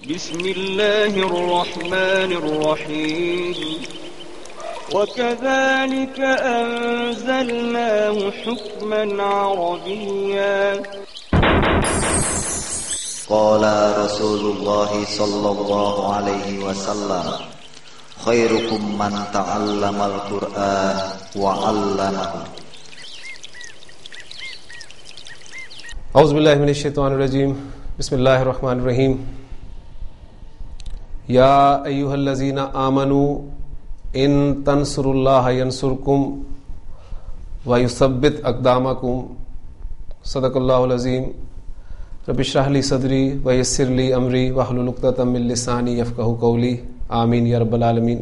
بسم الله الرحمن الرحيم وكذلك أنزلناه حكما عربيا قال رسول الله صلى الله عليه وسلم خيركم من تعلم القرآن وعلمه. اعوذ باللہ من الشیطان الرجیم. بسم اللہ الرحمن الرحیم. یا ایہا الذین آمنوا ان تنصروا اللہ ینصرکم ویثبت اقدامکم. صدق اللہ العظیم. رب اشرح لی صدری ویسر لی امری واحلل عقدۃ من لسانی یفقہوا قولی. آمین یا رب العالمین.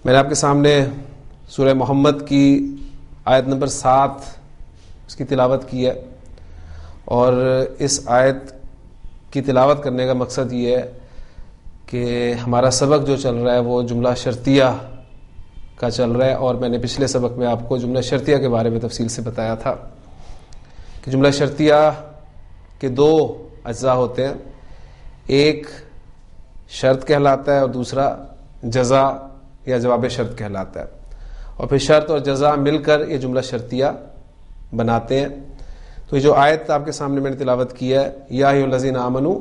میں نے آپ کے سامنے سورہ محمد کی آیت نمبر 7 اس کی تلاوت کی ہے، اور اس آیت کی تلاوت کرنے کا مقصد یہ ہے کہ ہمارا سبق جو چل رہا ہے وہ جملہ شرطیہ کا چل رہا ہے، اور میں نے پچھلے سبق میں آپ کو جملہ شرطیہ کے بارے میں تفصیل سے بتایا تھا کہ جملہ شرطیہ کے 2 اجزاء ہوتے ہیں، ایک شرط کہلاتا ہے اور دوسرا جزا یا جواب شرط کہلاتا ہے، اور پھر شرط اور جزا مل کر یہ جملہ شرطیہ بناتے ہیں. تو یہ جو آیت آپ کے سامنے میں نے تلاوت کی ہے، یا ایھا الذین آمنوا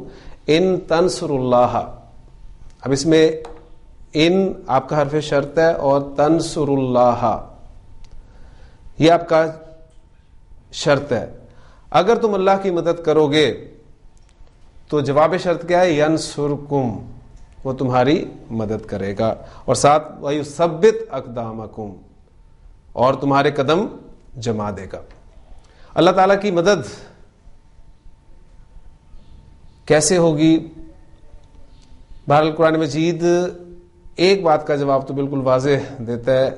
ان تنصروا اللہ، اب اس میں ان آپ کا حرف شرط ہے اور تنصروا اللہ یہ آپ کا شرط ہے. اگر تم اللہ کی مدد کرو گے تو جواب شرط کیا ہے؟ ینصرکم، وہ تمہاری مدد کرے گا، اور ساتھ وَيُثَبِّتْ أَقْدَامَكُمْ، اور تمہارے قدم جما دے گا. اللہ تعالیٰ کی مدد کیسے ہوگی؟ بہرحال قرآن مجید ایک بات کا جواب تو بالکل واضح دیتا ہے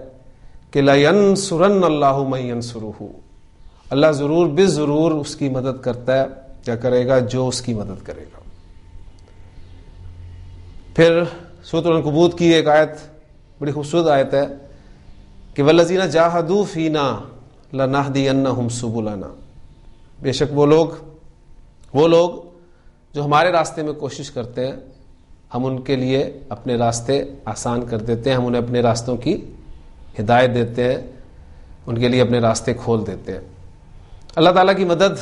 کہ لَيَنْصُرَنَّ اللَّهُ مَن يَنْصُرُهُ، اللہ ضرور بالضرور اس کی مدد کرتا ہے، کیا کرے گا؟ جو اس کی مدد کرے گا. پھر سورۃ العنکبوت کی ایک آیت بڑی خوبصورت آیت ہے کہ وَالَّذِينَ جَاهَدُوا فِينَا لَنَهْدِيَنَّهُمْ سُبُلَنَا، بے شک وہ لوگ جو ہمارے راستے میں کوشش کرتے ہیں ہم ان کے لیے اپنے راستے آسان کر دیتے ہیں، ہم انہیں اپنے راستوں کی ہدایت دیتے ہیں، ان کے لیے اپنے راستے کھول دیتے ہیں. اللہ تعالیٰ کی مدد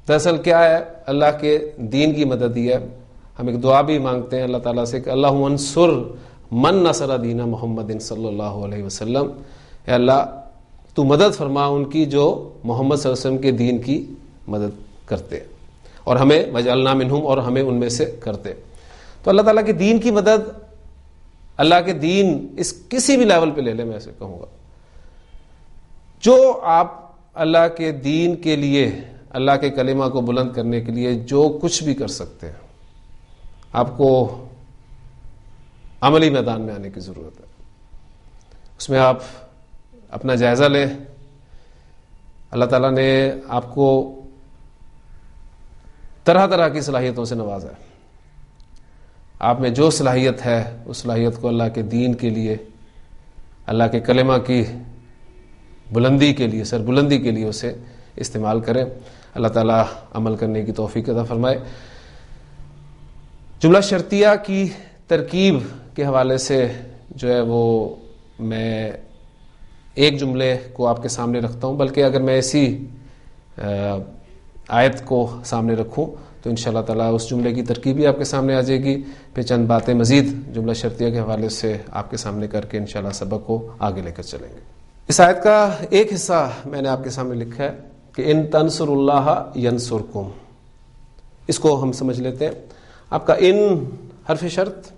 دراصل کیا ہے؟ اللہ کے دین کی مدد ہی ہے. ہم ایک دعا بھی مانگتے ہیں اللہ تعالیٰ سے کہ اللہم انصر من نصر دین محمد صلی اللہ علیہ وسلم، اے اللہ تو مدد فرما ان کی جو محمد صلی اللہ علیہ وسلم کے دین کی مدد کرتے، اور ہمیں وجعلنا منہم، اور ہمیں ان میں سے کرتے. تو اللہ تعالیٰ کے دین کی مدد، اللہ کے دین اس کسی بھی لیول پہ لے لیں، میں ایسے کہوں گا جو آپ اللہ کے دین کے لیے، اللہ کے کلمہ کو بلند کرنے کے لیے جو کچھ بھی کر سکتے ہیں، آپ کو عملی میدان میں آنے کی ضرورت ہے. اس میں آپ اپنا جائزہ لیں. اللہ تعالیٰ نے آپ کو طرح طرح کی صلاحیتوں سے نوازا ہے. آپ میں جو صلاحیت ہے اس صلاحیت کو اللہ کے دین کے لیے، اللہ کے کلمہ کی بلندی کے لیے، سر بلندی کے لیے اسے استعمال کریں. اللہ تعالیٰ عمل کرنے کی توفیق عطا فرمائے. جملہ شرطیہ کی ترکیب کے حوالے سے جو ہے وہ میں ایک جملے کو آپ کے سامنے رکھتا ہوں، بلکہ اگر میں ایسی آیت کو سامنے رکھوں تو انشاءاللہ تعالیٰ اس جملے کی ترکیب بھی آپ کے سامنے آ جائے گی. پھر چند باتیں مزید جملہ شرطیہ کے حوالے سے آپ کے سامنے کر کے انشاءاللہ سبق کو آگے لے کر چلیں گے. اس آیت کا ایک حصہ میں نے آپ کے سامنے لکھا ہے کہ ان تنصروا اللہ ینصرکم. اس کو ہم سمجھ لیتے ہیں. آپ کا ان حرف شرط،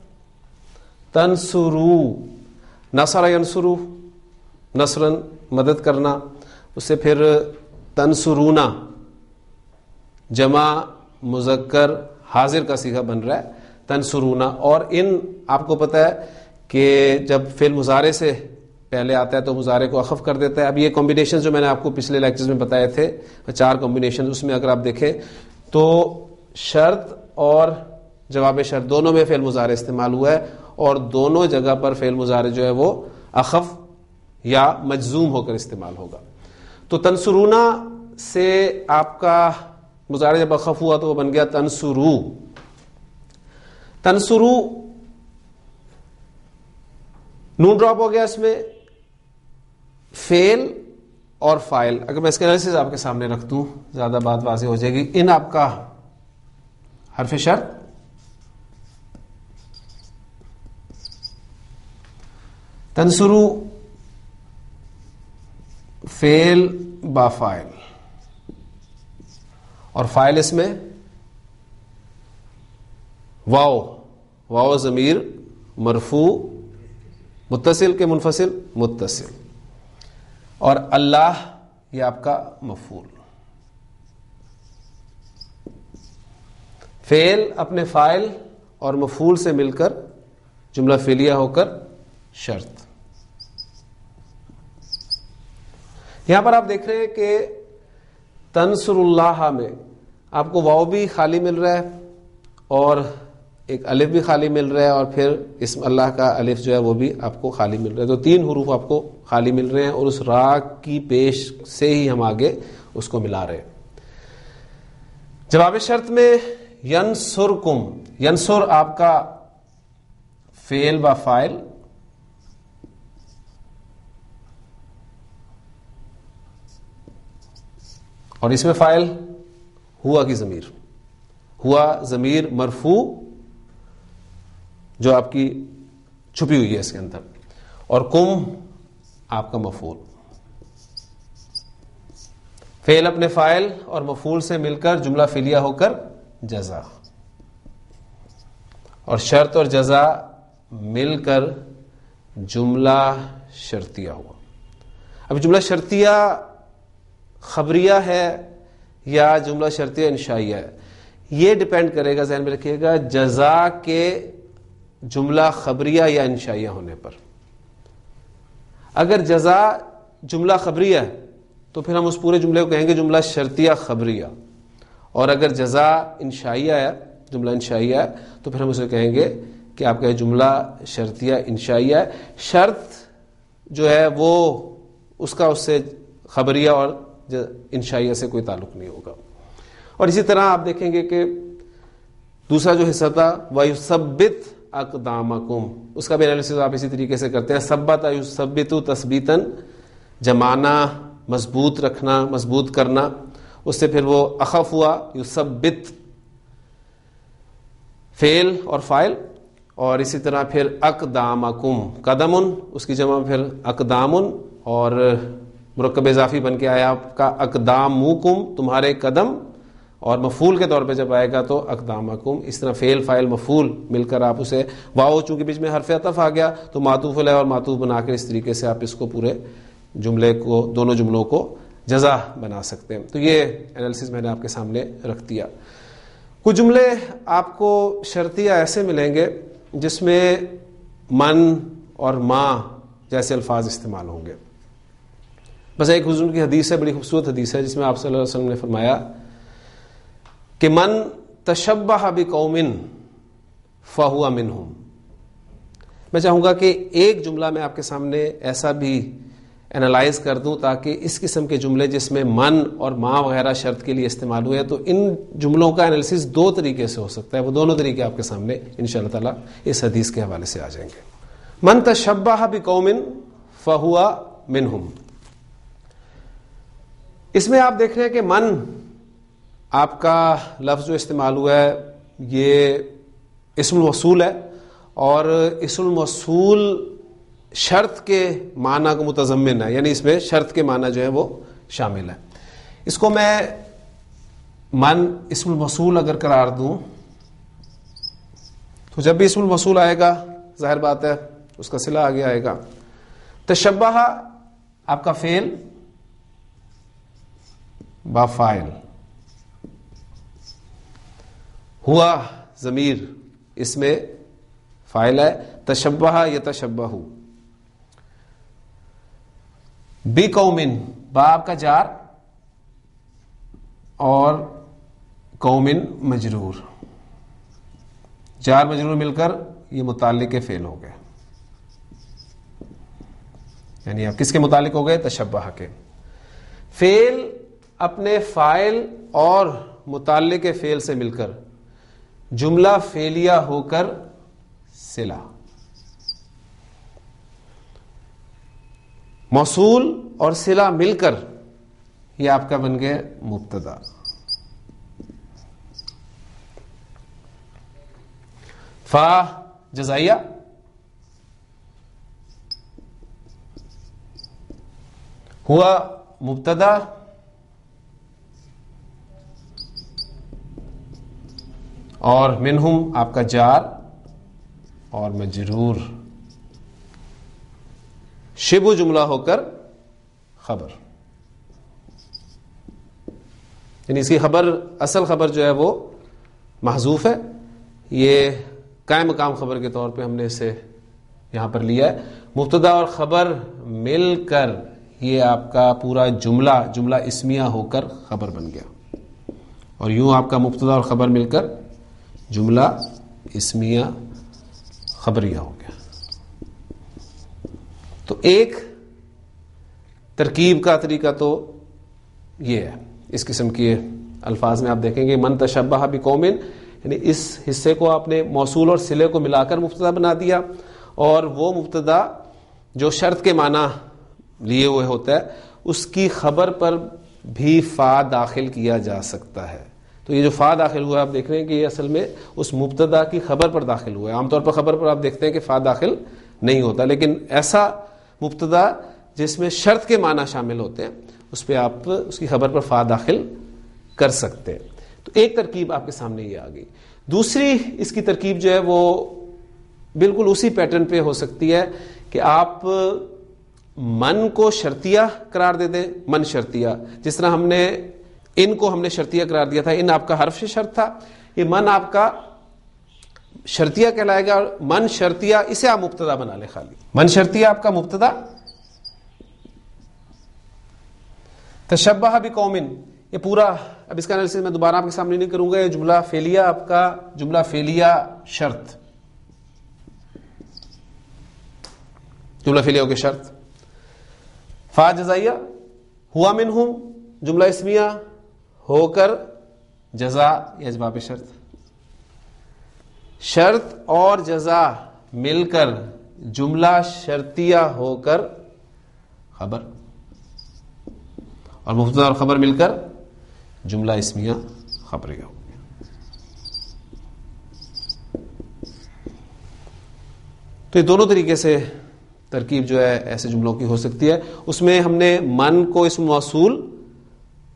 تنصرو، نصر ینصرو، نصرن مدد کرنا، اس سے پھر تنصرونا جمع مذکر حاضر کا صیغہ بن رہا ہے تنصرونا. اور ان آپ کو پتہ ہے کہ جب فعل مضارع سے پہلے آتا ہے تو مضارع کو اخف کر دیتا ہے. اب یہ کمبینیشن جو میں نے آپ کو پچھلے لیکچرز میں بتائے تھے 4 کمبینیشن، اس میں اگر آپ دیکھیں تو شرط اور جواب شرط دونوں میں فعل مضارع استعمال ہوا ہے، اور دونوں جگہ پر فعل مضارع جو ہے وہ اخف یا مجزوم ہو کر استعمال ہوگا. تو تنصرونا سے آپ کا مضارع جب اخف ہوا تو وہ بن گیا تنصرو، تنصرو نون ڈراپ ہو گیا اس میں، فعل اور فاعل. اگر میں اس کا انالیسس آپ کے سامنے رکھ دوں زیادہ بات واضح ہو جائے گی. ان آپ کا حرف شرط، تنصرو فعل با فاعل، اور فاعل اس میں واو ضمیر مرفوع متصل کے منفصل متصل، اور اللہ یہ آپ کا مفعول. فعل اپنے فاعل اور مفعول سے مل کر جملہ فعلیہ ہو کر شرط. یہاں پر آپ دیکھ رہے ہیں کہ تنصر اللہ میں آپ کو واو بھی خالی مل رہا ہے اور ایک الف بھی خالی مل رہا ہے، اور پھر اسم اللہ کا الف جو ہے وہ بھی آپ کو خالی مل رہا ہے. تو 3 حروف آپ کو خالی مل رہے ہیں، اور اس را کی پیش سے ہی ہم آگے اس کو ملا رہے ہیں. جواب شرط میں ینصرکم، ینصر آپ کا فعل با فاعل، اور اس میں فاعل ہوا کی ضمیر، ہوا ضمیر مرفوع جو آپ کی چھپی ہوئی ہے اس کے اندر، اور کم آپ کا مفعول. فعل اپنے فاعل اور مفعول سے مل کر جملہ فعلیہ ہو کر جزا، اور شرط اور جزا مل کر جملہ شرطیہ ہوا. اب جملہ شرطیہ خبریہ ہے یا جملہ شرطیہ انشائیہ ہے، یہ ڈیپینڈ کرے گا، ذہن میں رکھیے گا، جزا کے جملہ خبریہ یا انشائیہ ہونے پر. اگر جزا جملہ خبریہ ہے تو پھر ہم اس پورے جملے کو کہیں گے جملہ شرطیہ خبریہ، اور اگر جزا انشائیہ ہے، جملہ انشائیہ ہے، تو پھر ہم اسے کہیں گے کہ آپ کا جملہ شرطیہ انشائیہ ہے. شرط جو ہے وہ اس کا اس سے خبریہ اور انشائیہ سے کوئی تعلق نہیں ہوگا. اور اسی طرح آپ دیکھیں گے کہ دوسرا جو حصہ تھا وَيُثَبِّتْ اقدامکم، اس کا بھی انالیسس آپ اسی طریقے سے کرتے ہیں. ثبت یثبت تثبیتاً، جمانا، مضبوط رکھنا، مضبوط کرنا. اس سے پھر وہ اخف ہوا یثبت، فعل اور فاعل. اور اسی طرح پھر اقدامکم، قدمن اس کی جمع پھر اقدامن، اور مرکب اضافی بن کے آیا آپ کا اقدامکم، تمہارے قدم، اور مفعول کے طور پہ جب آئے گا تو اقدامکم. اس طرح فعل فاعل مفعول مل کر آپ اسے واو، چونکہ بیچ میں حرف عطف آ گیا تو معطوف علیہ اور معطوف بنا کر اس طریقے سے آپ اس کو پورے جملے کو، دونوں جملوں کو جزا بنا سکتے ہیں. تو یہ انالیسس میں نے آپ کے سامنے رکھ دیا. کچھ جملے آپ کو شرطیہ ایسے ملیں گے جس میں من اور ما جیسے الفاظ استعمال ہوں گے. بس ایک حضور کی حدیث ہے، بڑی خوبصورت حدیث ہے، جس میں آپ صلی اللہ علیہ وسلم نے فرمایا کہ من تشبہ بقوم فہو منہم. میں چاہوں گا کہ ایک جملہ میں آپ کے سامنے ایسا بھی اینالائز کر دوں تاکہ اس قسم کے جملے جس میں من اور ما وغیرہ شرط کے لیے استعمال ہوئے، تو ان جملوں کا انالیسس 2 طریقے سے ہو سکتا ہے. وہ دونوں طریقے آپ کے سامنے انشاءاللہ تعالی اس حدیث کے حوالے سے آ جائیں گے. من تشبہ بقوم فہو منہم، اس میں آپ دیکھ رہے ہیں کہ من آپ کا لفظ جو استعمال ہوا ہے یہ اسم الموصول ہے، اور اسم الموصول شرط کے معنی کو متضمن ہے، یعنی اس میں شرط کے معنی جو ہے وہ شامل ہے. اس کو میں من اسم الموصول اگر قرار دوں تو جب بھی اسم الموصول آئے گا ظاہر بات ہے اس کا صلہ آگے آئے گا. تشبہ آپ کا فعل با فاعل، ہوا ضمیر اس میں فاعل ہے، تشبہ یتشبہ. بی قومن، با آپ کا جار اور قومن مجرور، جار مجرور مل کر یہ متعلق کے فعل ہو گئے. یعنی آپ کس کے متعلق ہو گئے؟ تشبہ کے. فعل اپنے فاعل اور متعلق فعل سے مل کر جملہ فعلیہ ہو کر صلہ، موصول اور صلہ مل کر یہ آپ کا بن گیا مبتدا. فا جزائیہ، ہوا مبتدا، اور منہم آپ کا جار اور مجرور، شبہ جملہ ہو کر خبر. یعنی اس کی خبر، اصل خبر جو ہے وہ محذوف ہے، یہ قائم مقام خبر کے طور پہ ہم نے اسے یہاں پر لیا ہے. مبتدا اور خبر مل کر یہ آپ کا پورا جملہ اسمیہ ہو کر خبر بن گیا، اور یوں آپ کا مبتدا اور خبر مل کر جملہ اسمیہ خبریہ ہو گیا. تو ایک ترکیب کا طریقہ تو یہ ہے. اس قسم کے الفاظ میں آپ دیکھیں گے من تشبہ بقوم، یعنی اس حصے کو آپ نے موصول اور صلے کو ملا کر مبتدا بنا دیا، اور وہ مبتدا جو شرط کے معنی لیے ہوئے ہوتا ہے اس کی خبر پر بھی فا داخل کیا جا سکتا ہے. تو یہ جو فا داخل ہوا ہے آپ دیکھ رہے ہیں کہ یہ اصل میں اس مبتدا کی خبر پر داخل ہوا ہے. عام طور پر خبر پر آپ دیکھتے ہیں کہ فا داخل نہیں ہوتا، لیکن ایسا مبتدا جس میں شرط کے معنی شامل ہوتے ہیں اس پہ آپ اس کی خبر پر فا داخل کر سکتے ہیں. تو ایک ترکیب آپ کے سامنے یہ آ گئی. دوسری اس کی ترکیب جو ہے وہ بالکل اسی پیٹرن پہ ہو سکتی ہے کہ آپ من کو شرطیہ قرار دے دیں، من شرطیہ، جس طرح ہم نے ان کو شرطیہ قرار دیا تھا. ان آپ کا حرف شرط تھا، یہ من آپ کا شرطیہ کہلائے گا، اور من شرطیہ اسے آپ مبتدا بنا لیں. خالی من شرطیہ آپ کا مبتدا، تشبہ بقوم یہ پورا، اب اس کا انالیسس میں دوبارہ آپ کے سامنے نہیں کروں گا. یہ جملہ فعلیہ آپ کا جملہ فعلیہ شرط، جملہ فعلیہ کے شرط. فا جزائیہ، ہوا منہم جملہ اسمیہ ہو کر جزا یا جواب شرط. شرط اور جزا مل کر جملہ شرطیہ ہو کر خبر، اور مبتدا اور خبر مل کر جملہ اسمیہ خبریہ ہو گیا. تو یہ دونوں طریقے سے ترکیب جو ہے ایسے جملوں کی ہو سکتی ہے. اس میں ہم نے من کو اسم موصول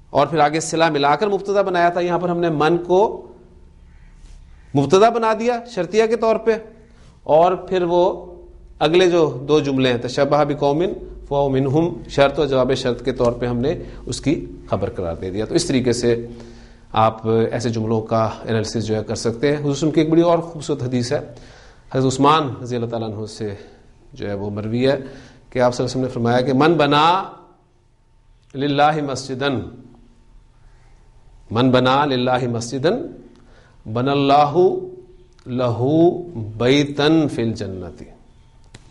اور پھر آگے صلہ ملا کر مبتدا بنایا تھا. یہاں پر ہم نے من کو مبتدا بنا دیا شرطیہ کے طور پہ، اور پھر وہ اگلے جو دو جملے ہیں تشبہ بقوم فہو منہم شرط و جواب شرط کے طور پہ ہم نے اس کی خبر قرار دے دیا. تو اس طریقے سے آپ ایسے جملوں کا انالیسس جو ہے کر سکتے ہیں. حضور کی ایک بڑی اور خوبصورت حدیث ہے حضرت عثمان رضی اللہ تعالیٰ عنہ سے جو ہے وہ مروی ہے کہ آپ صلی اللہ علیہ وسلم نے فرمایا کہ من بنا للہ مسجدن، من بنا للہ مسجدن بن اللہ لہو بیتن فی الجنت.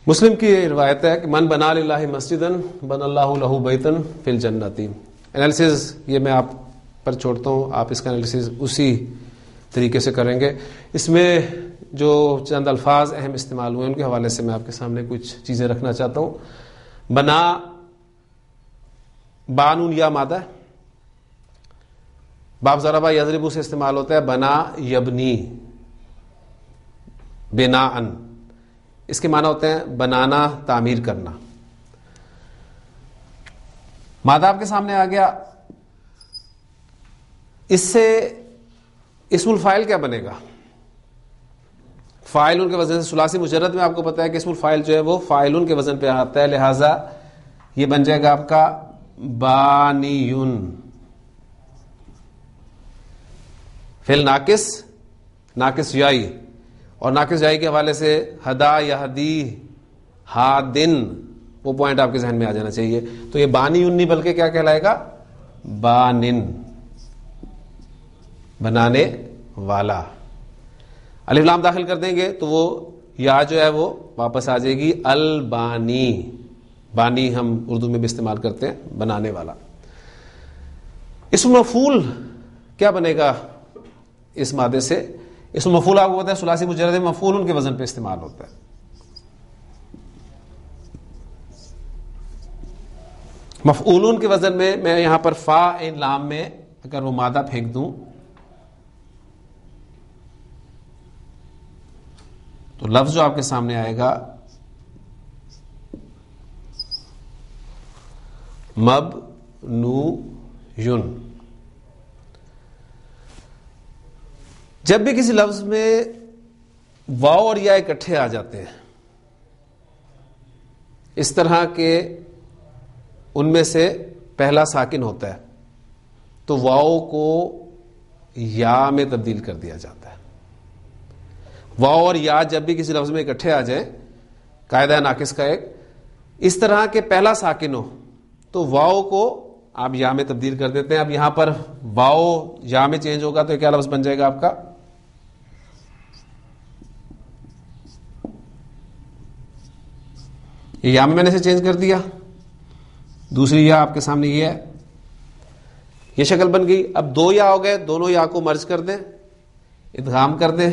مسلم کی روایت ہے کہ من بنا للہ مسجدن بن اللہ لہو بیتن فی الجنت. انالیسز یہ میں آپ پر چھوڑتا ہوں، آپ اس کا انالیسز اسی طریقے سے کریں گے. اس میں جو چند الفاظ اہم استعمال ہوئے ان کے حوالے سے میں آپ کے سامنے کچھ چیزیں رکھنا چاہتا ہوں. بنا بانون یا مادہ، باب ضربہ یضربو سے استعمال ہوتا ہے بنا یبنی بناءن، اس کے معنی ہوتے ہیں بنانا، تعمیر کرنا. مادہ آپ کے سامنے آ گیا، اس سے اسم الفاعل کیا بنے گا؟ فاعلون کے وزن سے ثلاثی مجرد میں آپ کو پتا ہے کہ اسم الفاعل جو ہے وہ فاعلون کے وزن پہ آتا ہے، لہذا یہ بن جائے گا آپ کا بانیون. فعل ناقص، ناقص جائی، اور ناقص جائی کے حوالے سے ہدا یہدی ہادن، وہ پوائنٹ آپ کے ذہن میں آ جانا چاہیے. تو یہ بانیون نہیں بلکہ کیا کہلائے گا؟ بانن، بنانے والا. الف لام داخل کر دیں گے تو وہ یا جو ہے وہ واپس آ جائے گی البانی. بانی ہم اردو میں بھی استعمال کرتے ہیں، بنانے والا. اسم مفعول کیا بنے گا اس مادے سے؟ اسم مفعول آپ کو پتا ہے ثلاثی مجرد میں مفعول کے وزن پہ استعمال ہوتا ہے. مفعولون کے وزن میں یہاں پر فا عین لام میں اگر وہ مادہ پھینک دوں تو لفظ جو آپ کے سامنے آئے گا مبنویون. جب بھی کسی لفظ میں واو اور یا اکٹھے آ جاتے ہیں اس طرح کے ان میں سے پہلا ساکن ہوتا ہے تو واو کو یا میں تبدیل کر دیا جاتا ہے. واو اور یا جب بھی کسی لفظ میں اکٹھے آ جائیں قاعدہ ناقص کا ایک اس طرح کے پہلا ساکن ہو تو واو کو آپ یا میں تبدیل کر دیتے ہیں. اب یہاں پر واو یا میں چینج ہوگا تو کیا لفظ بن جائے گا آپ کا یہ یا میں نے سے چینج کر دیا. دوسری یا آپ کے سامنے یہ ہے, یہ شکل بن گئی. اب دو یا ہو گئے, دونوں یا کو مرج کر دیں, ادغام کر دیں.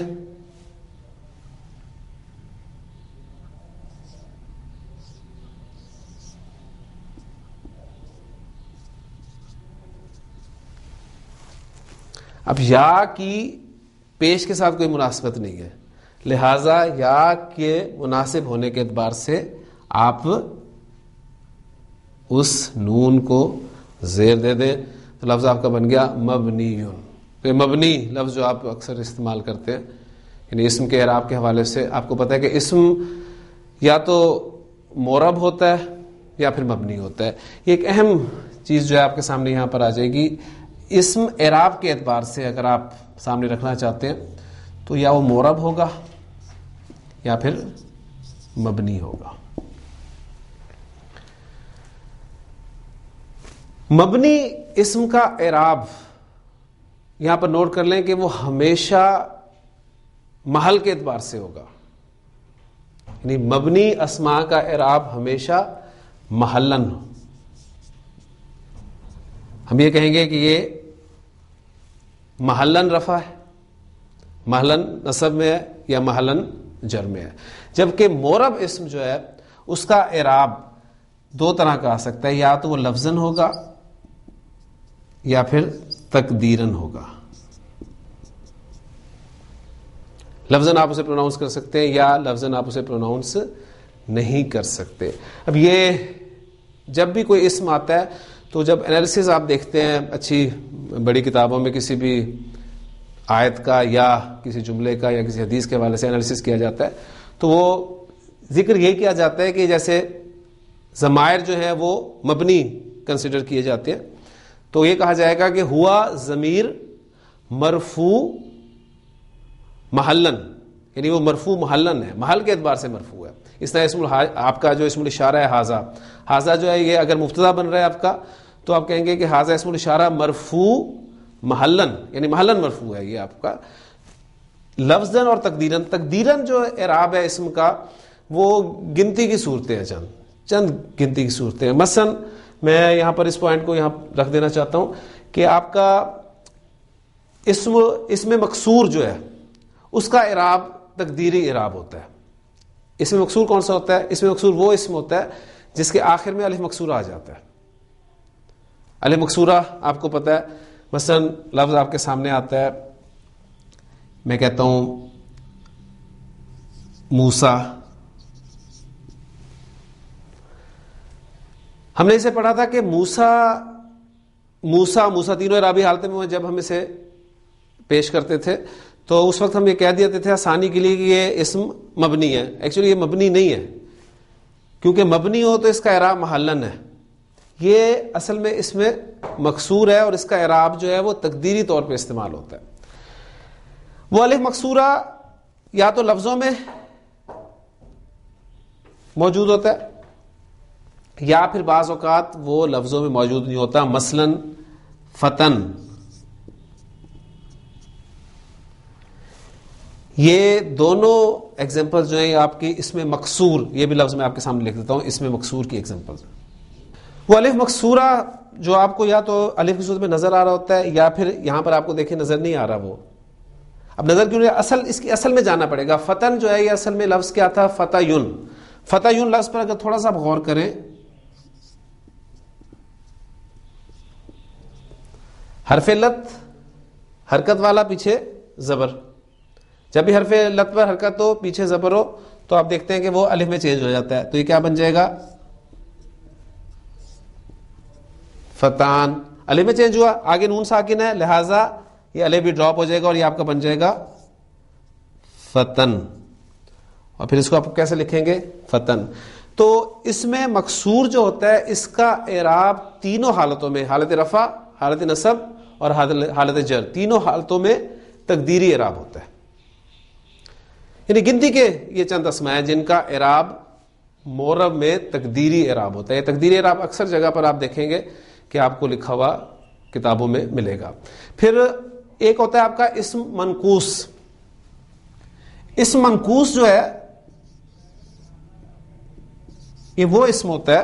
اب یا کی پیش کے ساتھ کوئی مناسبت نہیں ہے, لہذا یا کے مناسب ہونے کے اعتبار سے آپ اس نون کو زیر دے دیں تو لفظ آپ کا بن گیا مبنیون. تو یہ مبنی لفظ جو آپ اکثر استعمال کرتے ہیں یعنی اسم کے اعراب کے حوالے سے آپ کو پتہ ہے کہ اسم یا تو معرب ہوتا ہے یا پھر مبنی ہوتا ہے. یہ ایک اہم چیز جو ہے آپ کے سامنے یہاں پر آ جائے گی. اسم اعراب کے اعتبار سے اگر آپ سامنے رکھنا چاہتے ہیں تو یا وہ معرب ہوگا یا پھر مبنی ہوگا. مبنی اسم کا اعراب یہاں پر نوٹ کر لیں کہ وہ ہمیشہ محل کے اعتبار سے ہوگا. یعنی مبنی اسماء کا اعراب ہمیشہ محلن. ہم یہ کہیں گے کہ یہ محلن رفع ہے, محلن نصب میں ہے یا محلن جر میں ہے. جبکہ معرب اسم جو ہے اس کا اعراب دو طرح کا آ سکتا ہے, یا تو وہ لفظاً ہوگا یا پھر تقدیراً ہوگا. لفظاً آپ اسے پروناؤنس کر سکتے ہیں یا لفظاً آپ اسے پروناؤنس نہیں کر سکتے. اب یہ جب بھی کوئی اسم آتا ہے تو جب انالیسز آپ دیکھتے ہیں اچھی بڑی کتابوں میں کسی بھی آیت کا یا کسی جملے کا یا کسی حدیث کے حوالے سے انالیسز کیا جاتا ہے تو وہ ذکر یہ کیا جاتا ہے کہ جیسے ضمائر جو ہیں وہ مبنی کنسیڈر کیے جاتے ہیں تو یہ کہا جائے گا کہ ہوا ضمیر مرفوع محلن, یعنی وہ مرفوع محلن ہے, محل کے اعتبار سے مرفوع ہے. اس طرح اسم آپ کا جو اسم الاشارہ ہے حاذا, حاذا جو ہے یہ اگر مبتدا بن رہا ہے آپ کا تو آپ کہیں گے کہ حاذا اسم الاشارہ مرفوع محلن, یعنی محلن مرفوع ہے. یہ آپ کا لفظاً اور تقدیراً. تقدیراً جو اعراب ہے اسم کا وہ گنتی کی صورتیں ہیں, چند گنتی کی صورتیں ہیں. مثلا میں یہاں پر اس پوائنٹ کو یہاں رکھ دینا چاہتا ہوں کہ آپ کا اسم مکسور جو ہے اس کا اعراب تقدیری اعراب ہوتا ہے. اسم مکسور کون سا ہوتا ہے؟ اسم مکسور وہ اسم ہوتا ہے جس کے آخر میں الف مکسورہ آ جاتا ہے. الف مکسورہ آپ کو پتہ ہے, مثلا لفظ آپ کے سامنے آتا ہے, میں کہتا ہوں موسیٰ. ہم نے اسے پڑھا تھا کہ موسیٰ تینوں اعرابی حالتوں میں جب ہم اسے پیش کرتے تھے تو اس وقت ہم یہ کہہ دیتے تھے آسانی کے لیے کہ یہ اسم مبنی ہے. ایکچولی یہ مبنی نہیں ہے, کیونکہ مبنی ہو تو اس کا اعراب محلن ہے. یہ اصل میں اس میں مکسور ہے اور اس کا اعراب جو ہے وہ تقدیری طور پہ استعمال ہوتا ہے. وہ الف مکسورہ یا تو لفظوں میں موجود ہوتا ہے یا پھر بعض اوقات وہ لفظوں میں موجود نہیں ہوتا. مثلا فتن, یہ دونوں ایگزامپل جو ہیں آپ کی اس میں مکسور, یہ بھی لفظ میں آپ کے سامنے لکھ دیتا ہوں, اس میں مکسور کی ایگزامپل. وہ الف مکسورہ جو آپ کو یا تو الف کی صورت میں نظر آ رہا ہوتا ہے یا پھر یہاں پر آپ کو دیکھیں نظر نہیں آ رہا, وہ اب نظر کیوں نہیں، اس کی اصل میں جانا پڑے گا. فتن جو ہے یہ اصل میں لفظ کیا تھا؟ فتیون. فتیون لفظ پر اگر تھوڑا سا آپ غور کریں، حرف علت حرکت والا پیچھے زبر، جب بھی حرف علت پر حرکت ہو پیچھے زبر ہو تو آپ دیکھتے ہیں کہ وہ الف میں چینج ہو جاتا ہے. تو یہ کیا بن جائے گا؟ فتان. الف میں چینج ہوا، آگے نون ساکن ہے لہذا یہ الف بھی ڈراپ ہو جائے گا اور یہ آپ کا بن جائے گا فتن. اور پھر اس کو آپ کیسے لکھیں گے؟ فتن. تو اس میں مکسور جو ہوتا ہے اس کا اعراب تینوں حالتوں میں، حالت رفع، حالت نصب اور حالت جر، تینوں حالتوں میں تقدیری اعراب ہوتا ہے. یعنی گنتی کے یہ چند اسماء ہیں جن کا اعراب معرب میں تقدیری اعراب ہوتا ہے. یہ تقدیری اعراب اکثر جگہ پر آپ دیکھیں گے کہ آپ کو لکھا ہوا کتابوں میں ملے گا. پھر ایک ہوتا ہے آپ کا اسم منقوص. اسم منقوص جو ہے یہ وہ اسم ہوتا ہے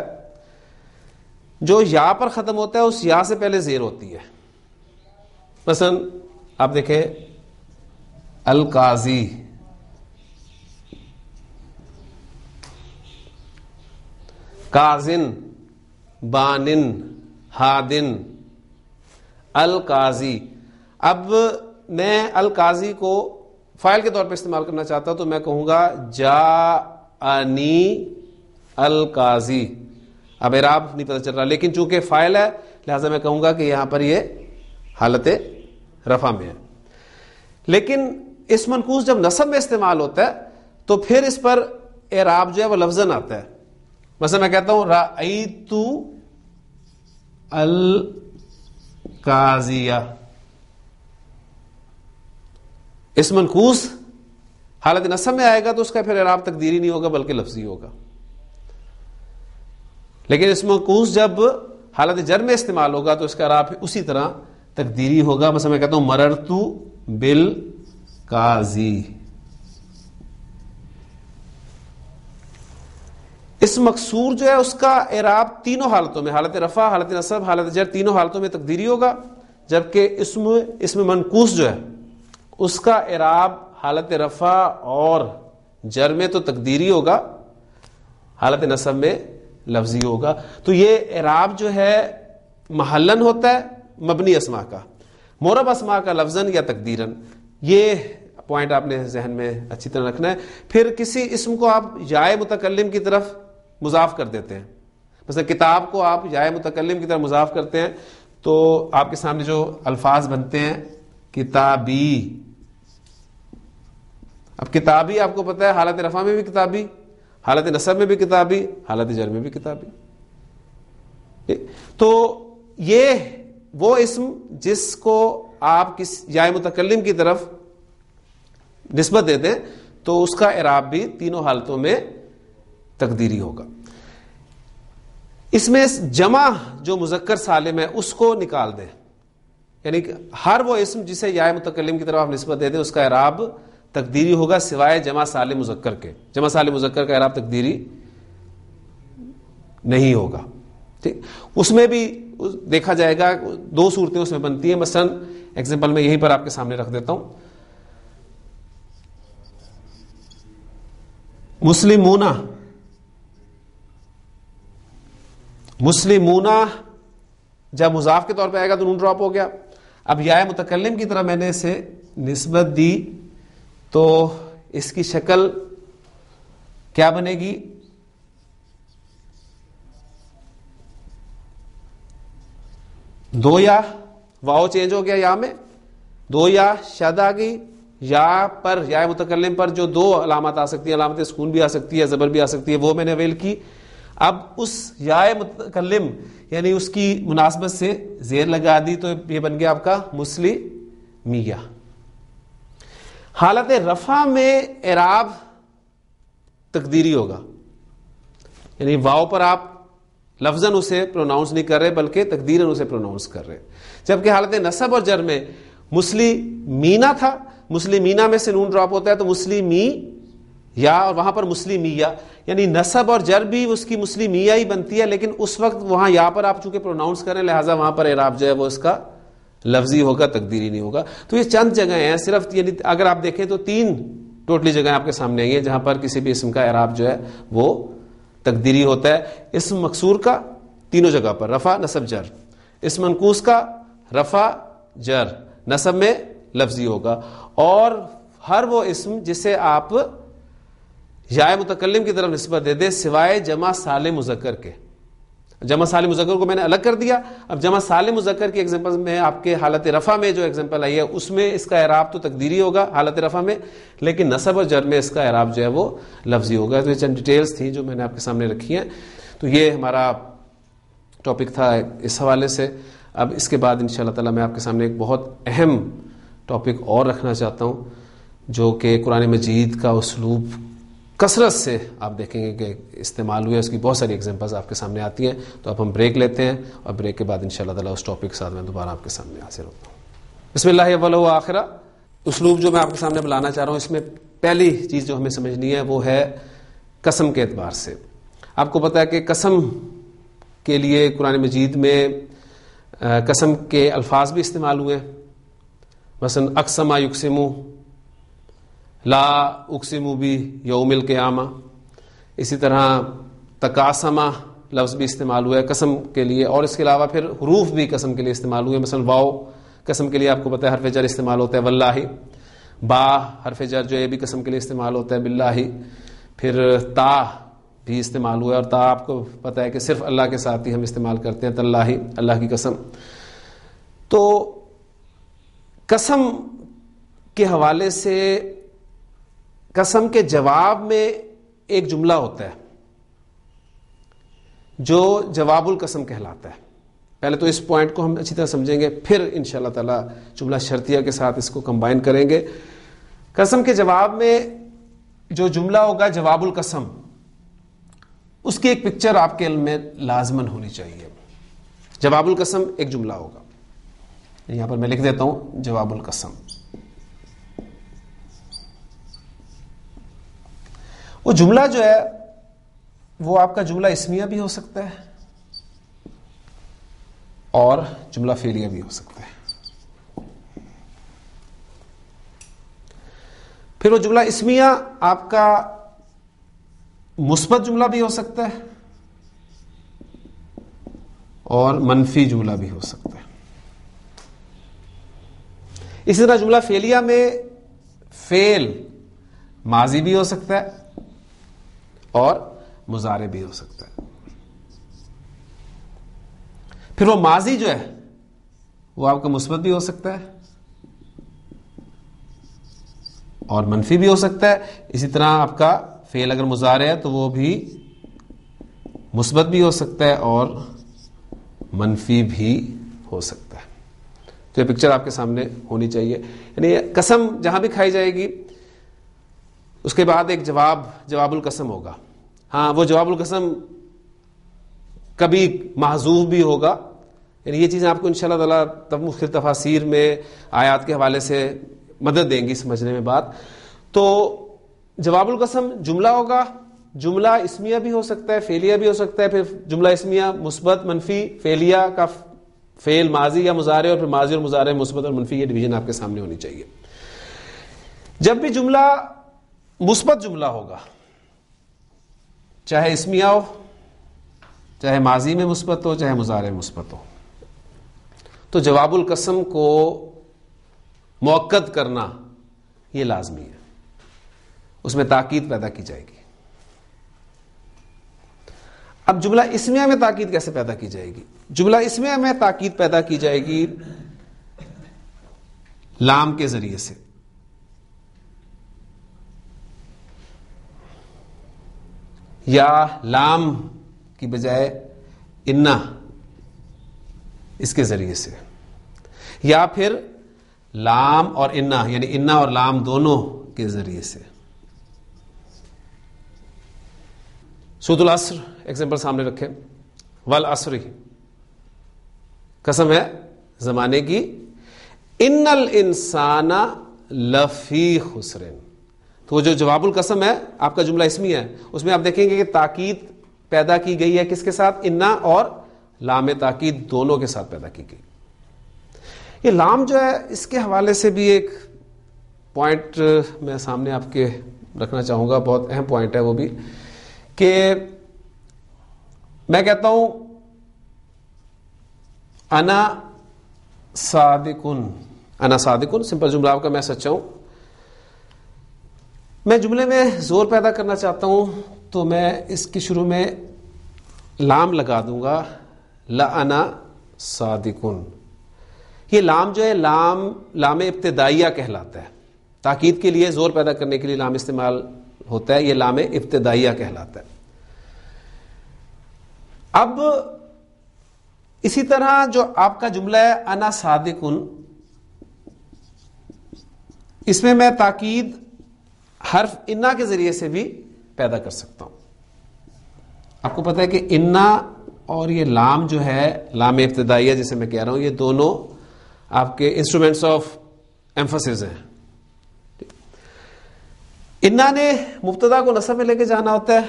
جو یا پر ختم ہوتا ہے، اس یا سے پہلے زیر ہوتی ہے. مثلا آپ دیکھیں القاضی، کازن، بانن، ہادن، القاضی. اب میں القاضی کو فاعل کے طور پہ استعمال کرنا چاہتا ہوں تو میں کہوں گا جاءنی القاضی. اب اعراب نہیں پتہ چل رہا، لیکن چونکہ فاعل ہے لہذا میں کہوں گا کہ یہاں پر یہ حالت رفع میں ہے. لیکن اس منقوص جب نصب میں استعمال ہوتا ہے تو پھر اس پر اعراب جو ہے وہ لفظاً آتا ہے. مثلا میں کہتا ہوں رأیت القاضیہ. اس منقوص حالت نصب میں آئے گا تو اس کا پھر اعراب تقدیری نہیں ہوگا بلکہ لفظی ہوگا. لیکن اس منقوص جب حالت جر میں استعمال ہوگا تو اس کا اعراب اسی طرح تقدیری ہوگا. مثلا میں کہتا ہوں مررت بالقاضی. اس مکسور جو ہے اس کا اعراب تینوں حالتوں میں، حالت رفع، حالت نصب، حالت جر، تینوں حالتوں میں تقدیری ہوگا. جبکہ اسم منقوص جو ہے اس کا اعراب حالت رفع اور جر میں تو تقدیری ہوگا، حالت نصب میں لفظی ہوگا. تو یہ اعراب جو ہے محلن ہوتا ہے مبنی اسماء کا، معرب اسماء کا لفظاً یا تقدیراً. یہ پوائنٹ آپ نے ذہن میں اچھی طرح رکھنا ہے. پھر کسی اسم کو آپ یائے متکلم کی طرف مضاف کر دیتے ہیں، مثلا کتاب کو آپ یائے متکلم کی طرف مضاف کرتے ہیں تو آپ کے سامنے جو الفاظ بنتے ہیں کتابی. اب کتابی آپ کو پتہ ہے حالت رفع میں بھی کتابی، حالت نصب میں بھی کتابی، حالت جر میں بھی کتابی. تو یہ وہ اسم جس کو آپ کس یائے متکلم کی طرف نسبت دیتے ہیں تو اس کا اعراب بھی تینوں حالتوں میں تقدیری ہوگا. اس میں جمع جو مذکر سالم ہے اس کو نکال دیں، یعنی کہ ہر وہ اسم جسے یائے متکلم کی طرف آپ نسبت دیتے ہیں اس کا اعراب تقدیری ہوگا سوائے جمع سالم مذکر کے. جمع سالم مذکر کا اعراب تقدیری نہیں ہوگا. ٹھیک، اس میں بھی دیکھا جائے گا دو صورتیں اس میں بنتی ہیں. مثلا ایگزامپل میں یہیں پر آپ کے سامنے رکھ دیتا ہوں. مسلمونہ، مسلمونہ جب مضاف کے طور پہ آئے گا تو نون ڈراپ ہو گیا. اب یائے متکلم کی طرح میں نے اسے نسبت دی تو اس کی شکل کیا بنے گی؟ دو یا، واو چینج ہو گیا یا میں، دو یا شد آ گئی. یا پر، یا متکلم پر جو دو علامات آ سکتی ہیں، علامت سکون بھی آ سکتی ہے، زبر بھی آ سکتی ہے، وہ میں نے اویل کی. اب اس یا متکلم یعنی اس کی مناسبت سے زیر لگا دی تو یہ بن گیا آپ کا مسلمیہ. حالت رفع میں اعراب تقدیری ہوگا، یعنی واو پر آپ لفظاً اسے پروناؤنس نہیں کر رہے بلکہ تقدیراً اسے پروناؤنس کر رہے. جبکہ حالت نصب اور جر میں مسلمینہ تھا، مسلمینہ میں سے نون ڈراپ ہوتا ہے تو مسلمی یا، اور وہاں پر مسلمیہ، یعنی نصب اور جر بھی اس کی مسلمیہ ہی بنتی ہے، لیکن اس وقت وہاں یا پر آپ چونکہ پروناؤنس کریں لہٰذا وہاں پر اعراب جو ہے وہ اس کا لفظی ہوگا, تقدیری نہیں ہوگا. تو یہ چند جگہیں ہیں صرف, یعنی اگر آپ دیکھیں تو 3 ٹوٹلی جگہیں آپ کے سامنے آئی ہیں جہاں پر کسی بھی اسم کا اعراب جو ہے وہ تقدیری ہوتا ہے. اسم مکسور کا تینوں جگہ پر رفع نصب جر, اسم منقوص کا رفع جر نصب میں لفظی ہوگا, اور ہر وہ اسم جسے آپ یا متکلم کی طرف نسبت دے دیں سوائے جمع سالم مذکر کے. جمع سالم مذکر کو میں نے الگ کر دیا. اب جمع سالم مذکر کی ایگزامپل میں آپ کے حالت رفع میں جو ایگزامپل آئی ہے اس میں اس کا اعراب تو تقدیری ہوگا حالت رفع میں, لیکن نصب اور جر میں اس کا اعراب جو ہے وہ لفظی ہوگا. تو یہ چند ڈیٹیلز تھیں جو میں نے آپ کے سامنے رکھی ہیں. تو یہ ہمارا ٹاپک تھا اس حوالے سے. اب اس کے بعد انشاءاللہ تعالی میں آپ کے سامنے ایک بہت اہم ٹاپک اور رکھنا چاہتا ہوں جو کہ قرآن مجید کا اسلوب کثرت سے آپ دیکھیں گے کہ استعمال ہوئے, اس کی بہت ساری ایگزامپلز آپ کے سامنے آتی ہیں. تو اب ہم بریک لیتے ہیں اور بریک کے بعد انشاءاللہ تعالی اس ٹاپک کے ساتھ میں دوبارہ آپ کے سامنے حاضر ہوتا ہوں. بسم اللہ اول و آخرہ. اسلوب جو میں آپ کے سامنے بلانا چاہ رہا ہوں اس میں پہلی چیز جو ہمیں سمجھنی ہے وہ ہے قسم کے اعتبار سے. آپ کو پتہ ہے کہ قسم کے لیے قرآن مجید میں قسم کے الفاظ بھی استعمال ہوئے, مثلا اقسم یقسم, لا اقسم بھی یوم القیامہ. اسی طرح تقاسمہ لفظ بھی استعمال ہوا ہے قسم کے لیے, اور اس کے علاوہ پھر حروف بھی قسم کے لیے استعمال ہوئے. مثلا واو قسم کے لیے آپ کو پتہ ہے حرف جر استعمال ہوتا ہے واللہ. با حرف جر جو ہے بھی قسم کے لیے استعمال ہوتا ہے باللہ. پھر تا بھی استعمال ہوا ہے, اور تا آپ کو پتہ ہے کہ صرف اللہ کے ساتھ ہی ہم استعمال کرتے ہیں, تاللہ اللہ کی قسم. تو قسم کے حوالے سے قسم کے جواب میں ایک جملہ ہوتا ہے جو جواب القسم کہلاتا ہے. پہلے تو اس پوائنٹ کو ہم اچھی طرح سمجھیں گے, پھر انشاءاللہ تعالی جملہ شرطیہ کے ساتھ اس کو کمبائن کریں گے. قسم کے جواب میں جو جملہ ہوگا جواب القسم, اس کی ایک پکچر آپ کے علم میں لازماً ہونی چاہیے. جواب القسم ایک جملہ ہوگا, یہاں پر میں لکھ دیتا ہوں جواب القسم. وہ جملہ جو ہے وہ آپ کا جملہ اسمیہ بھی ہو سکتا ہے اور جملہ فعلیہ بھی ہو سکتا ہے. پھر وہ جملہ اسمیہ آپ کا مثبت جملہ بھی ہو سکتا ہے اور منفی جملہ بھی ہو سکتا ہے. اسی طرح جملہ فعلیہ میں فعل ماضی بھی ہو سکتا ہے اور مضارع بھی ہو سکتا ہے. پھر وہ ماضی جو ہے وہ آپ کا مثبت بھی ہو سکتا ہے اور منفی بھی ہو سکتا ہے. اسی طرح آپ کا فعل اگر مضارع ہے تو وہ بھی مثبت بھی ہو سکتا ہے اور منفی بھی ہو سکتا ہے. تو یہ پکچر آپ کے سامنے ہونی چاہیے. یعنی قسم جہاں بھی کھائی جائے گی اس کے بعد ایک جواب القسم ہوگا. ہاں وہ جواب القسم کبھی محذوف بھی ہوگا. یعنی یہ چیزیں آپ کو انشاءاللہ تعالی مختلف تفاسیر میں آیات کے حوالے سے مدد دیں گی سمجھنے میں بات. تو جواب القسم جملہ ہوگا, جملہ اسمیہ بھی ہو سکتا ہے فعلیہ بھی ہو سکتا ہے. پھر جملہ اسمیہ مثبت منفی, فعلیہ کا فعل ماضی یا مضارع, اور پھر ماضی اور مضارع مثبت اور منفی. یہ ڈویژن آپ کے سامنے ہونی چاہیے. جب بھی جملہ مثبت جملہ ہوگا, چاہے اسمیہ ہو, چاہے ماضی میں مثبت ہو, چاہے مضارع میں مثبت ہو, تو جواب القسم کو مؤکد کرنا یہ لازمی ہے. اس میں تاکید پیدا کی جائے گی. اب جملہ اسمیہ میں تاکید کیسے پیدا کی جائے گی؟ جملہ اسمیہ میں تاکید پیدا کی جائے گی لام کے ذریعے سے. یا لام کی بجائے انا اس کے ذریعے سے, یا پھر لام اور انا یعنی انا اور لام دونوں کے ذریعے سے. سورۃ العصر ایگزامپل سامنے رکھیں. والعصر قسم ہے زمانے کی. ان الانسان لفی خسر. تو وہ جو جواب القسم ہے آپ کا جملہ اسمی ہے, اس میں آپ دیکھیں گے کہ تاکید پیدا کی گئی ہے کس کے ساتھ؟ انا اور لام تاکید دونوں کے ساتھ پیدا کی گئی. یہ لام جو ہے اس کے حوالے سے بھی ایک پوائنٹ میں سامنے آپ کے رکھنا چاہوں گا، بہت اہم پوائنٹ ہے وہ بھی، کہ میں کہتا ہوں انا صادقن، انا صادقن سمپل جملہ آپ کا میں سچا ہوں. میں جملے میں زور پیدا کرنا چاہتا ہوں تو میں اس کی شروع میں لام لگا دوں گا، لأنا صادقن. یہ لام جو ہے لام ابتدائیہ کہلاتا ہے. تاکید کے لیے زور پیدا کرنے کے لیے لام استعمال ہوتا ہے، یہ لام ابتدائیہ کہلاتا ہے. اب اسی طرح جو آپ کا جملہ ہے انا صادقن، اس میں تاکید حرف انا کے ذریعے سے بھی پیدا کر سکتا ہوں. آپ کو پتا ہے کہ انا اور یہ لام جو ہے لام ابتدائیہ جسے میں کہہ رہا ہوں، یہ دونوں آپ کے انسٹرومنٹس آف ایمفسس ہیں. انا نے مبتدا کو نصب میں لے کے جانا ہوتا ہے،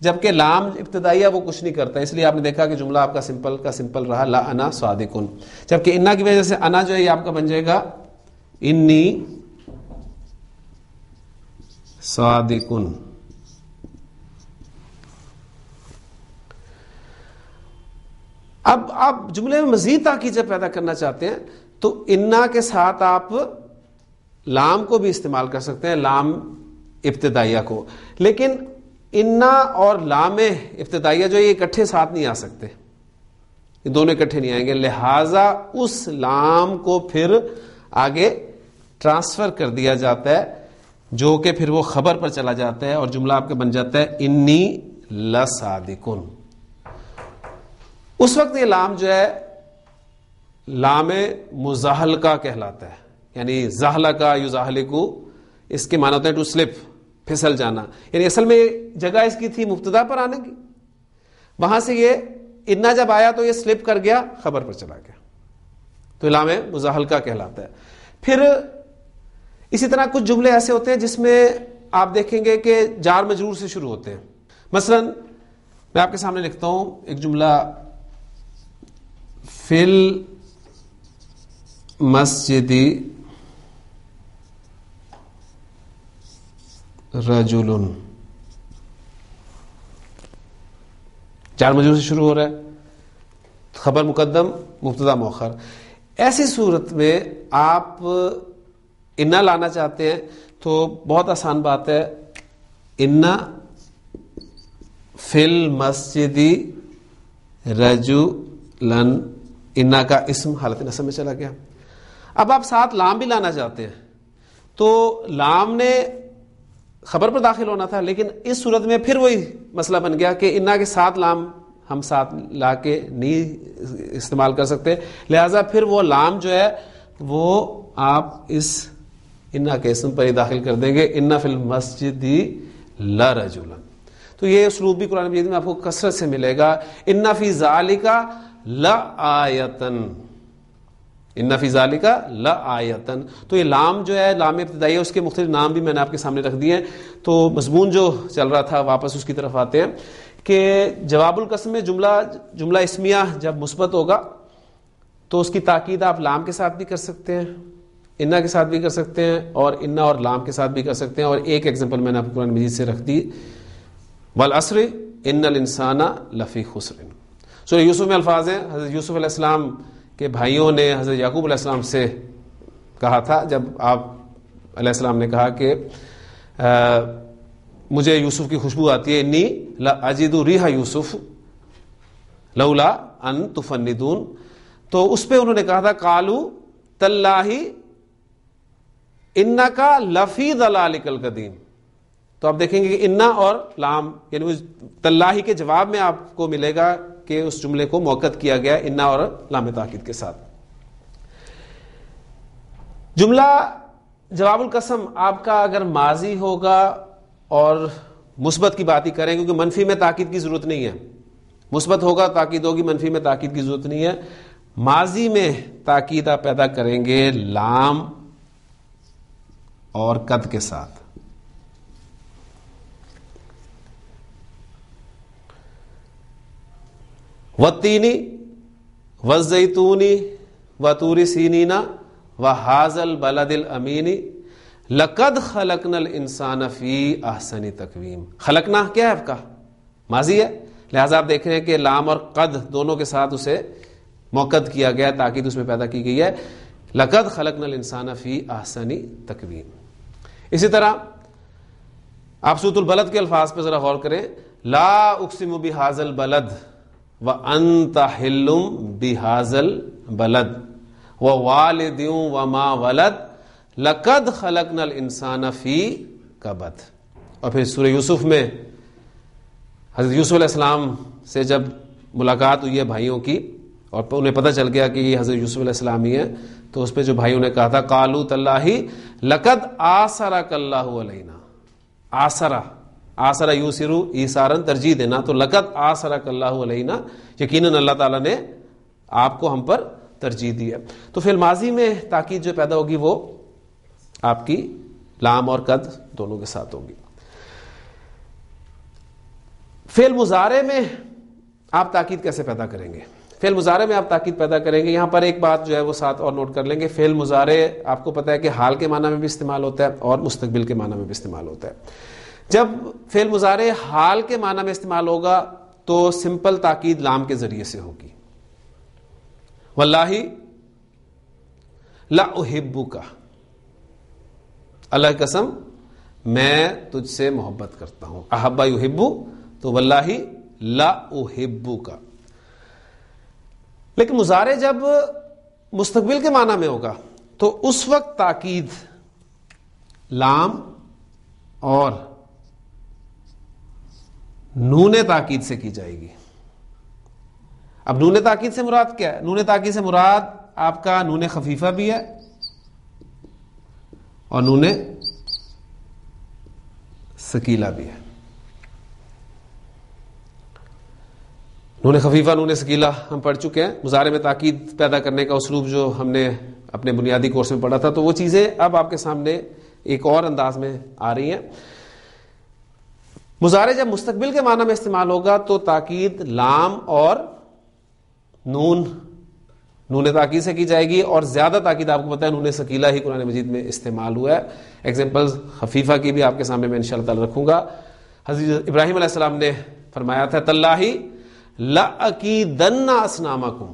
جبکہ لام ابتدائیہ وہ کچھ نہیں کرتا. اس لیے آپ نے دیکھا کہ جملہ آپ کا سمپل رہا، لا انا صادقن. جبکہ انا کی وجہ سے انا جو ہے یہ آپ کا بن جائے گا انی صادقن. اب آپ جملے میں مزید تاکید جب پیدا کرنا چاہتے ہیں تو انا کے ساتھ آپ لام کو بھی استعمال کر سکتے ہیں، لام ابتدائیہ کو. لیکن انا اور لام ابتدائیہ جو یہ اکٹھے ساتھ نہیں آ سکتے، یہ دونوں اکٹھے نہیں آئیں گے. لہذا اس لام کو پھر آگے ٹرانسفر کر دیا جاتا ہے، جو کہ پھر وہ خبر پر چلا جاتا ہے اور جملہ آپ کا بن جاتا ہے انی لصادقن. اس وقت یہ لام جو ہے لام مزاحلقہ کہلاتا ہے، یعنی زاحلقہ یزاحلقو، اس کے معنی ہوتے ہیں ٹو سلپ، پھسل جانا. یعنی اصل میں جگہ اس کی تھی مبتدا پر آنے کی، وہاں سے یہ انا جب آیا تو یہ سلپ کر گیا، خبر پر چلا گیا، تو لام مزاحلقہ کہلاتا ہے. پھر اسی طرح کچھ جملے ایسے ہوتے ہیں جس میں آپ دیکھیں گے کہ جار مجرور سے شروع ہوتے ہیں. مثلا میں آپ کے سامنے لکھتا ہوں ایک جملہ، فل مسجدی رجل، جار مجرور سے شروع ہو رہا ہے، خبر مقدم مبتدا مؤخر. ایسی صورت میں آپ انا لانا چاہتے ہیں تو بہت آسان بات ہے، انا فل مسجدی رجلن، انا کا اسم حالت نصب میں چلا گیا. اب آپ ساتھ لام بھی لانا چاہتے ہیں تو لام نے خبر پر داخل ہونا تھا، لیکن اس صورت میں پھر وہی مسئلہ بن گیا کہ انا کے ساتھ لام ہم ساتھ لا کے نہیں استعمال کر سکتے. لہذا پھر وہ لام جو ہے وہ آپ اس انا کے اسم پر ہی داخل کر دیں گے، انا فی المسجد لرجلا. تو یہ اسلوب بھی قرآن مجید میں آپ کو کثرت سے ملے گا. انا فی ذالک لآیۃ، انا فی ذالک لآیۃ. تو یہ لام جو ہے لام ابتدائی ہے، اس کے مختلف نام بھی میں نے آپ کے سامنے رکھ دیے ہیں. تو مضمون جو چل رہا تھا واپس اس کی طرف آتے ہیں کہ جواب القسم میں جملہ اسمیہ جب مثبت ہوگا تو اس کی تاکید آپ لام کے ساتھ بھی کر سکتے ہیں، انا کے ساتھ بھی کر سکتے ہیں، اور انا اور لام کے ساتھ بھی کر سکتے ہیں. اور ایک ایگزامپل میں نے آپ کو قرآن مجید سے رکھ دی، والعصر ان الانسان لفی خسر. سورہ یوسف میں الفاظ ہیں، حضرت یوسف علیہ السلام کے بھائیوں نے حضرت یعقوب علیہ السلام سے کہا تھا، جب آپ علیہ السلام نے کہا کہ مجھے یوسف کی خوشبو آتی ہے، انی لاجد ریح یوسف لولا ان تفندون. تو اس پہ انہوں نے کہا تھا قالوا تاللہ انکا لفی ضلالک القدیم. تو آپ دیکھیں گے کہ انا اور لام یعنی تاللہ کے جواب میں آپ کو ملے گا کہ اس جملے کو موقت کیا گیا انا اور لام تاکید کے ساتھ. جملہ جواب القسم آپ کا اگر ماضی ہوگا اور مثبت کی بات ہی کریں، کیونکہ منفی میں تاکید کی ضرورت نہیں ہے، مثبت ہوگا تاکید ہوگی، منفی میں تاکید کی ضرورت نہیں ہے. ماضی میں تاکید آپ پیدا کریں گے لام اور قد کے ساتھ. والتینی والزیتونی وطور سینین وہذا البلد الامین لقد خلقنا الانسان فی احسن تقویم. خلقنا کیا ہے آپ کا ماضی ہے، لہٰذا آپ دیکھ رہے ہیں کہ لام اور قد دونوں کے ساتھ اسے موقد کیا گیا، تاکید اس میں پیدا کی گئی ہے. لقد خلقنا الانسان فی احسن تقویم. اسی طرح آپ سورۃ البلد کے الفاظ پہ ذرا غور کریں. لا اقسم بہذا البلد وانت حل بہذا البلد ووالد وما ولد لقد خلقنا الانسان فی کبد. اور پھر سورہ یوسف میں حضرت یوسف علیہ السلام سے جب ملاقات ہوئی ہے بھائیوں کی اور انہیں پتہ چل گیا کہ یہ حضرت یوسف علیہ السلام ہی ہیں، تو اس پہ جو بھائیوں نے کہا تھا قالوا تاللہ لقد آثرک اللہ علینا. آثر یوسر ایثارن ترجیح دینا، تو لقد آثرک اللہ علینا، یقیناً اللہ تعالیٰ نے آپ کو ہم پر ترجیح دی ہے. تو فعل ماضی میں تاکید جو پیدا ہوگی وہ آپ کی لام اور قد دونوں کے ساتھ ہوگی. فعل مضارع میں آپ تاکید کیسے پیدا کریں گے؟ فعل مضارع میں آپ تاکید پیدا کریں گے. یہاں پر ایک بات جو ہے وہ ساتھ اور نوٹ کر لیں گے. فعل مضارع آپ کو پتہ ہے کہ حال کے معنی میں بھی استعمال ہوتا ہے اور مستقبل کے معنی میں بھی استعمال ہوتا ہے. جب فعل مضارع حال کے معنی میں استعمال ہوگا تو سمپل تاکید لام کے ذریعے سے ہوگی. واللہ لا احبک، اللہ کی قسم میں تجھ سے محبت کرتا ہوں. احب یحب، تو واللہ لا احبک. لیکن مضارع جب مستقبل کے معنی میں ہوگا تو اس وقت تاکید لام اور نون تاکید سے کی جائے گی. اب نون تاکید سے مراد کیا ہے؟ نون تاکید سے مراد آپ کا نون خفیفہ بھی ہے اور نون ثقیلہ بھی ہے. نون خفیفہ نون ثقیلہ ہم پڑھ چکے ہیں. مضارع میں تاکید پیدا کرنے کا اسلوب جو ہم نے اپنے بنیادی کورس میں پڑھا تھا، تو وہ چیزیں اب آپ کے سامنے ایک اور انداز میں آ رہی ہیں. مضارع جب مستقبل کے معنی میں استعمال ہوگا تو تاکید لام اور نون تاکید سے کی جائے گی، اور زیادہ تاکید آپ کو پتہ ہے نون ثقیلہ ہی قرآن مجید میں استعمال ہوا ہے. ایگزامپلز خفیفہ کی بھی آپ کے سامنے میں انشاءاللہ تعالی رکھوں گا. حضرت ابراہیم علیہ السلام نے فرمایا تھا تاللہ لَأَكِيدَنَّ أَصْنَامَكُمْ،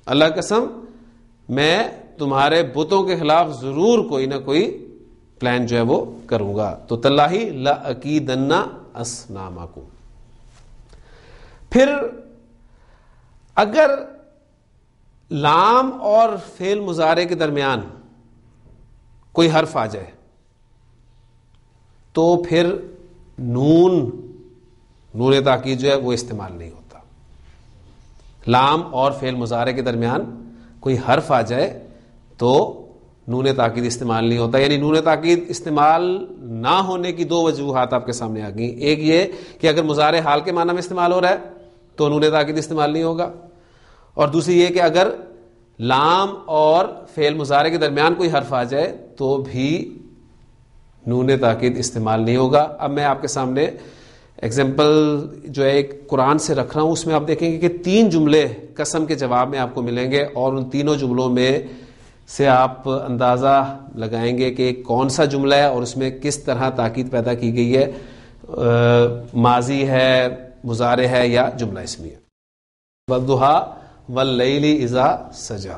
اللہ کی قسم میں تمہارے بتوں کے خلاف ضرور کوئی نہ کوئی پلان جو ہے وہ کروں گا. تو تاللہ لَأَكِيدَنَّ أَصْنَامَكُمْ. پھر اگر لام اور فعل مضارع کے درمیان کوئی حرف آ جائے تو پھر نون تاکید جو ہے وہ استعمال نہیں ہوتا. لام اور فعل مضارع کے درمیان کوئی حرف آ جائے تو نون تاکید استعمال نہیں ہوتا. یعنی نون تاکید استعمال نہ ہونے کی دو وجوہات آپ کے سامنے آ گئی. ایک یہ کہ اگر مضارع حال کے معنی میں استعمال ہو رہا ہے تو نون تاکید استعمال نہیں ہوگا، اور دوسری یہ کہ اگر لام اور فعل مضارع کے درمیان کوئی حرف آ جائے تو بھی نون تاکید استعمال نہیں ہوگا. اب میں آپ کے سامنے ایگزامپل جو ہے ایک قرآن سے رکھ رہا ہوں، اس میں آپ دیکھیں گے کہ 3 جملے قسم کے جواب میں آپ کو ملیں گے، اور ان تینوں جملوں میں سے آپ اندازہ لگائیں گے کہ کون سا جملہ ہے اور اس میں کس طرح تاکید پیدا کی گئی ہے، ماضی ہے، مضارع ہے یا جملہ اسمی ہے. والضحیٰ واللیل اذا سجا.